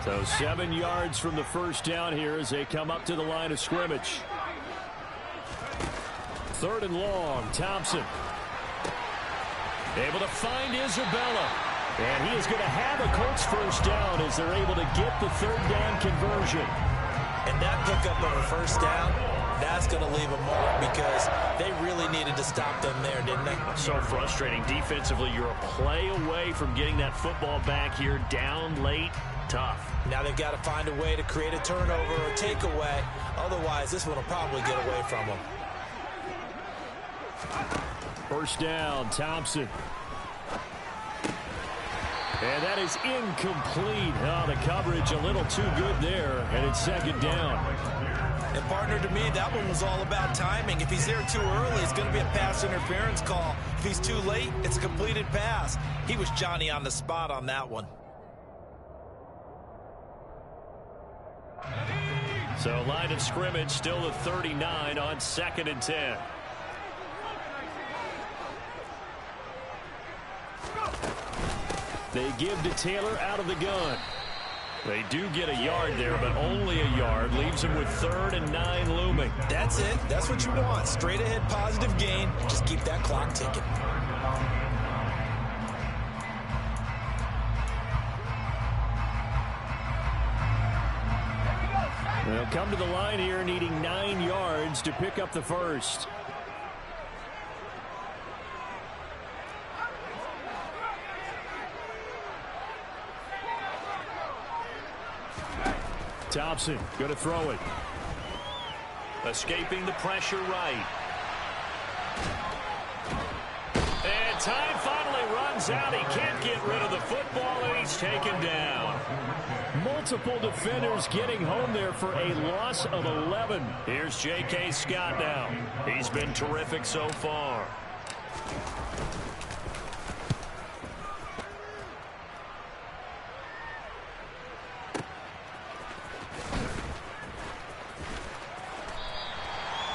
So 7 yards from the first down here as they come up to the line of scrimmage. 3rd and long, Thompson. Able to find Isabella. And he is going to have a Colts first down as they're able to get the 3rd down conversion. And that pickup of a first down, that's going to leave a mark because they really needed to stop them there, didn't they? So frustrating. Defensively, you're a play away from getting that football back here down late. Tough. Now they've got to find a way to create a turnover or takeaway. Otherwise, this one will probably get away from them. First down, Thompson. And that is incomplete. Oh, the coverage a little too good there, and it's 2nd down. And partner, to me, that one was all about timing. If he's there too early, it's going to be a pass interference call. If he's too late, it's a completed pass. He was Johnny on the spot on that one. So line of scrimmage still at 39 on 2nd and 10. They give to Taylor out of the gun. They do get a yard there, but only a yard. Leaves them with 3rd and 9 looming. That's it. That's what you want. Straight ahead positive gain. Just keep that clock ticking. They'll come to the line here needing 9 yards to pick up the first. Thompson going to throw it. Escaping the pressure right. And time finally runs out. He can't get rid of the football, and he's taken down. Multiple defenders getting home there for a loss of 11. Here's J.K. Scott now. He's been terrific so far.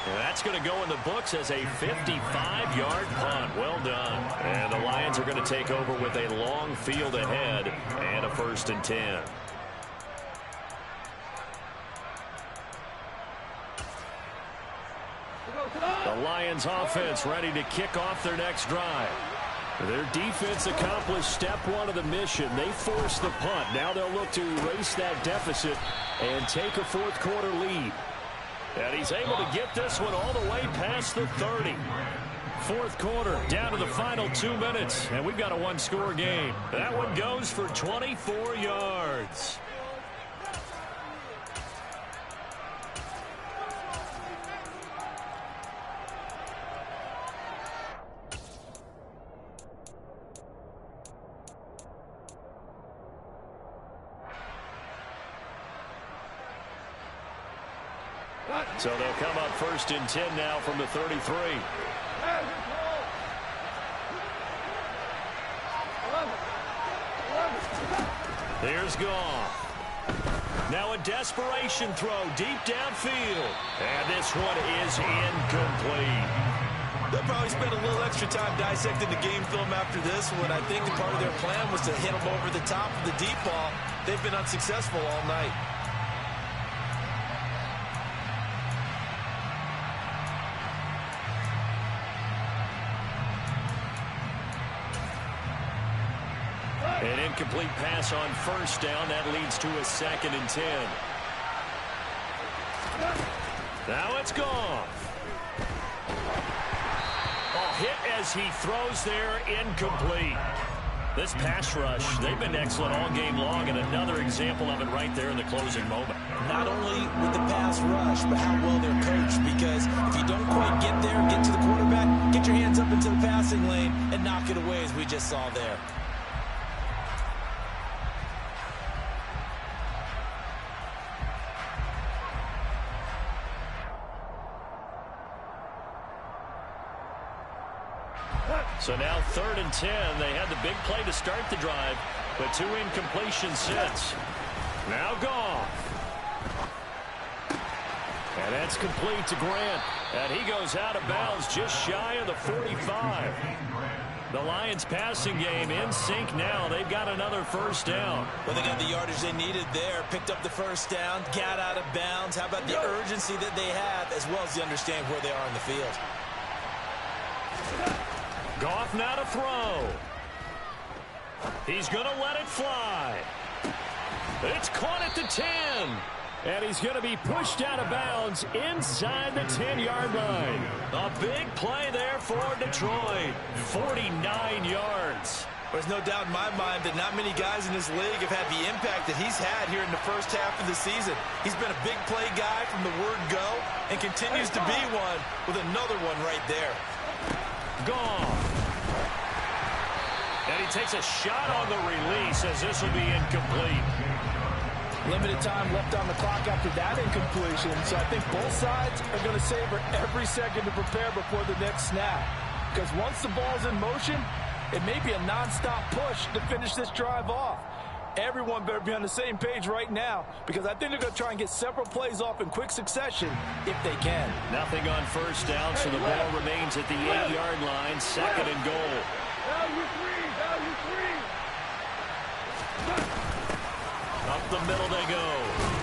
That's going to go in the books as a 55-yard punt. Well done. And the Lions are going to take over with a long field ahead and a 1st and 10. The Lions offense ready to kick off their next drive. Their defense accomplished step 1 of the mission. They forced the punt. Now they'll look to erase that deficit and take a 4th quarter lead. And he's able to get this one all the way past the 30. 4th quarter, down to the final 2 minutes, and we've got a 1-score game. That one goes for 24 yards. So they'll come up 1st and 10 now from the 33. Here's Goff. Now a desperation throw deep downfield. And this one is incomplete. They'll probably spend a little extra time dissecting the game film after this one. I think part of their plan was to hit them over the top of the deep ball. They've been unsuccessful all night. An incomplete pass on first down. That leads to a 2nd and 10. Now it's gone. Hit as he throws there, incomplete. This pass rush, they've been excellent all game long, and another example of it right there in the closing moment. Not only with the pass rush, but how well they're coached, because if you don't quite get there, get to the quarterback, get your hands up into the passing lane and knock it away, as we just saw there. So now 3rd and 10. They had the big play to start the drive, but 2 incompletions since. Now Goff. And that's complete to Grant. And he goes out of bounds just shy of the 45. The Lions passing game in sync now. They've got another first down. Well, they got the yardage they needed there. Picked up the first down, got out of bounds. How about the urgency that they have, as well as the understanding where they are in the field. Goff now to throw. He's going to let it fly. It's caught at the 10. And he's going to be pushed out of bounds inside the 10-yard line. A big play there for Detroit. 49 yards. There's no doubt in my mind that not many guys in this league have had the impact that he's had here in the first half of the season. He's been a big play guy from the word go and continues to be one with another one right there. Gone. And he takes a shot on the release as this will be incomplete. Limited time left on the clock after that incompletion, so I think both sides are going to savor every second to prepare before the next snap. Because once the ball's in motion, it may be a nonstop push to finish this drive off. Everyone better be on the same page right now, because I think they're going to try and get several plays off in quick succession if they can. Nothing on first down, so the ball remains at the 8-yard line, 2nd and goal. Up the middle they go.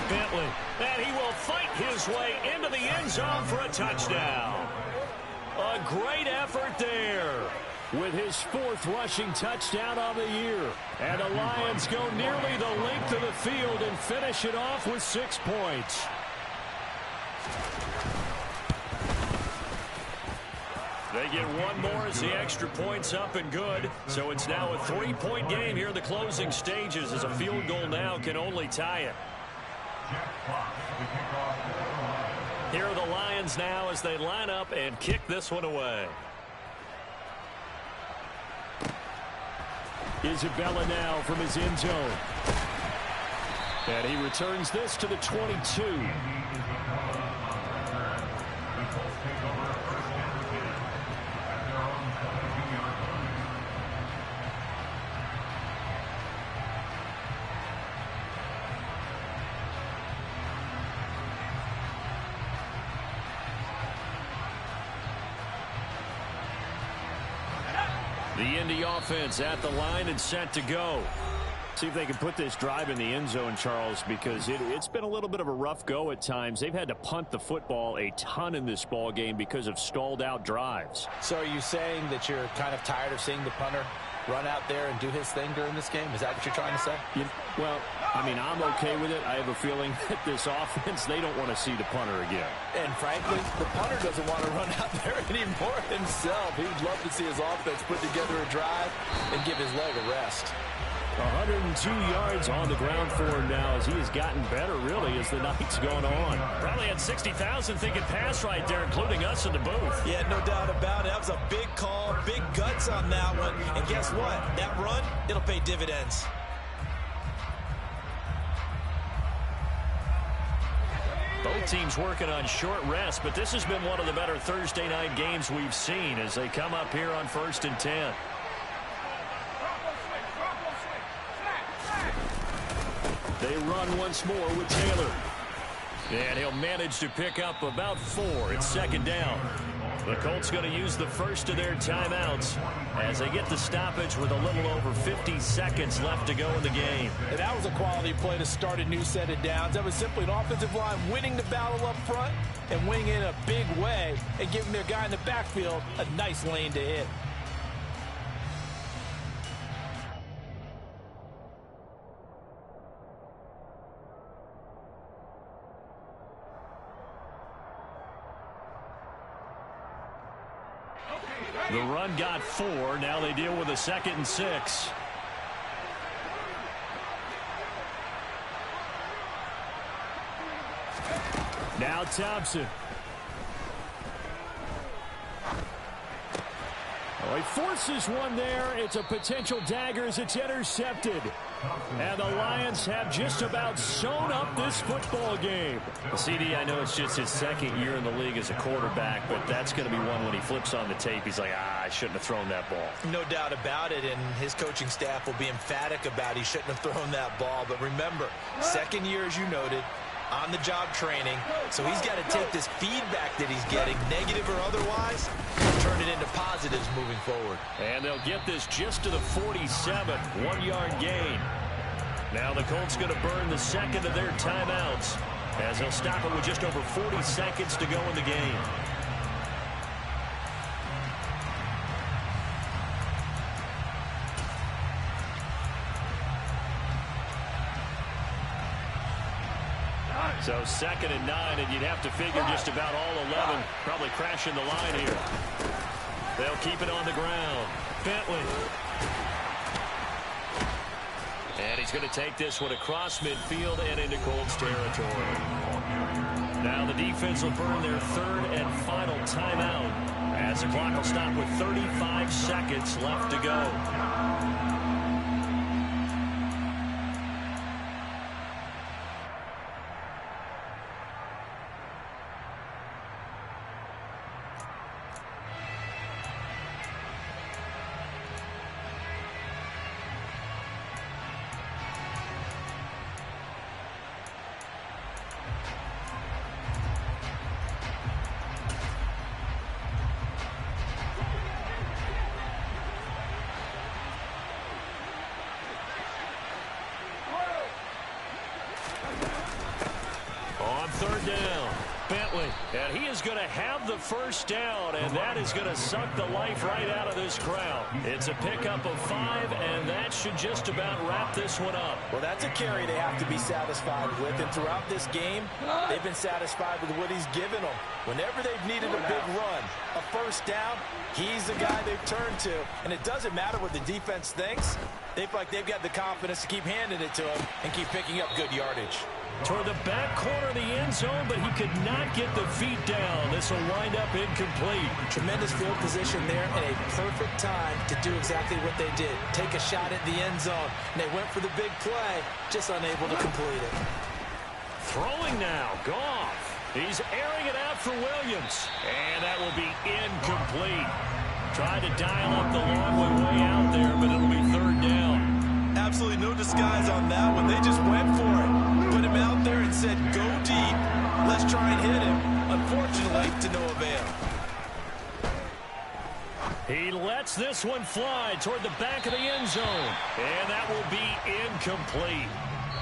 Bentley, and he will fight his way into the end zone for a touchdown. A great effort there with his 4th rushing touchdown on the year. And the Lions go nearly the length of the field and finish it off with 6 points. They get one more as the extra point's up and good. So it's now a 3-point game here in the closing stages, as a field goal now can only tie it. Here are the Lions now as they line up and kick this one away. Isabella now from his end zone. And he returns this to the 22. The Indy offense at the line and set to go. See if they can put this drive in the end zone, Charles, because it's been a little bit of a rough go at times. They've had to punt the football a ton in this ball game because of stalled out drives. So are you saying that you're kind of tired of seeing the punter run out there and do his thing during this game? Is that what you're trying to say? Well, I mean, I'm okay with it. I have a feeling that this offense, they don't want to see the punter again. And frankly, the punter doesn't want to run out there anymore himself. He'd love to see his offense put together a drive and give his leg a rest. 102 yards on the ground for him now as he has gotten better, really, as the night's gone on. Probably had 60,000 thinking pass right there, including us in the booth. Yeah, no doubt about it. That was a big call, big guts on that one. And guess what? That run, it'll pay dividends. Both teams working on short rest, but this has been one of the better Thursday night games we've seen as they come up here on 1st and 10. They run once more with Taylor. And he'll manage to pick up about 4. It's 2nd down. The Colts going to use the first of their timeouts as they get the stoppage with a little over 50 seconds left to go in the game. And that was a quality play to start a new set of downs. That was simply an offensive line winning the battle up front and winning in a big way and giving their guy in the backfield a nice lane to hit. The run got 4. Now they deal with a 2nd and 6. Now Thompson. Oh, he forces one there. It's a potential dagger as it's intercepted. And the Lions have just about sewn up this football game. CD, I know it's just his 2nd year in the league as a quarterback, but that's going to be one when he flips on the tape. He's like, I shouldn't have thrown that ball. No doubt about it, and his coaching staff will be emphatic about he shouldn't have thrown that ball. But remember, 2nd year, as you noted, on-the-job training, so he's got to take this feedback that he's getting, negative or otherwise, and turn it into positives moving forward. And they'll get this just to the 47th, 1-yard gain. Now the Colts going to burn the 2nd of their timeouts as they'll stop it with just over 40 seconds to go in the game. So 2nd and 9, and you'd have to figure just about all 11 probably crashing the line here. They'll keep it on the ground. Bentley. And he's going to take this one across midfield and into Colts territory. Now the defense will burn their 3rd and final timeout as the clock will stop with 35 seconds left to go. On 3rd down, Bentley, and he is going to have the first down, and that is going to suck the life right out of this crowd. It's a pickup of 5, and that should just about wrap this one up. Well, that's a carry they have to be satisfied with, and throughout this game, they've been satisfied with what he's given them. Whenever they've needed a big run, a first down, he's the guy they've turned to, and it doesn't matter what the defense thinks. They feel like they've got the confidence to keep handing it to him and keep picking up good yardage. Toward the back corner of the end zone, but he could not get the feet down. This will wind up incomplete. Tremendous field position there and a perfect time to do exactly what they did. Take a shot at the end zone. And they went for the big play, just unable to complete it. Throwing now, Goff. He's airing it out for Williams. And that will be incomplete. Tried to dial up the long way out there, but it'll be 3rd down. Absolutely no disguise on that one. They just went for it. Put him out there and said, go deep. Let's try and hit him. Unfortunately, to no avail. He lets this one fly toward the back of the end zone. And that will be incomplete.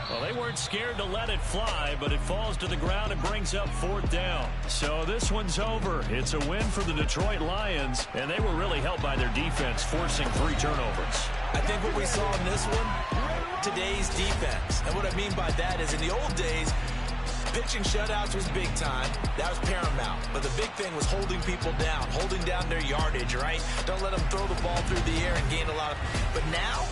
Well, they weren't scared to let it fly, but it falls to the ground and brings up 4th down. So this one's over. It's a win for the Detroit Lions, and they were really helped by their defense, forcing 3 turnovers. I think what we saw in this one, today's defense. And what I mean by that is in the old days, pitching shutouts was big time. That was paramount. But the big thing was holding people down, holding down their yardage, right? Don't let them throw the ball through the air and gain a lot of... But now,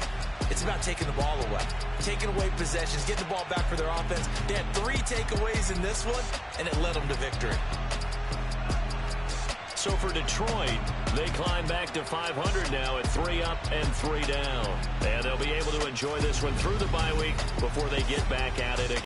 it's about taking the ball away. Taking away possessions, getting the ball back for their offense. They had 3 takeaways in this one, and it led them to victory. So for Detroit, they climb back to 500 now at 3 up and 3 down. And they'll be able to enjoy this one through the bye week before they get back at it again.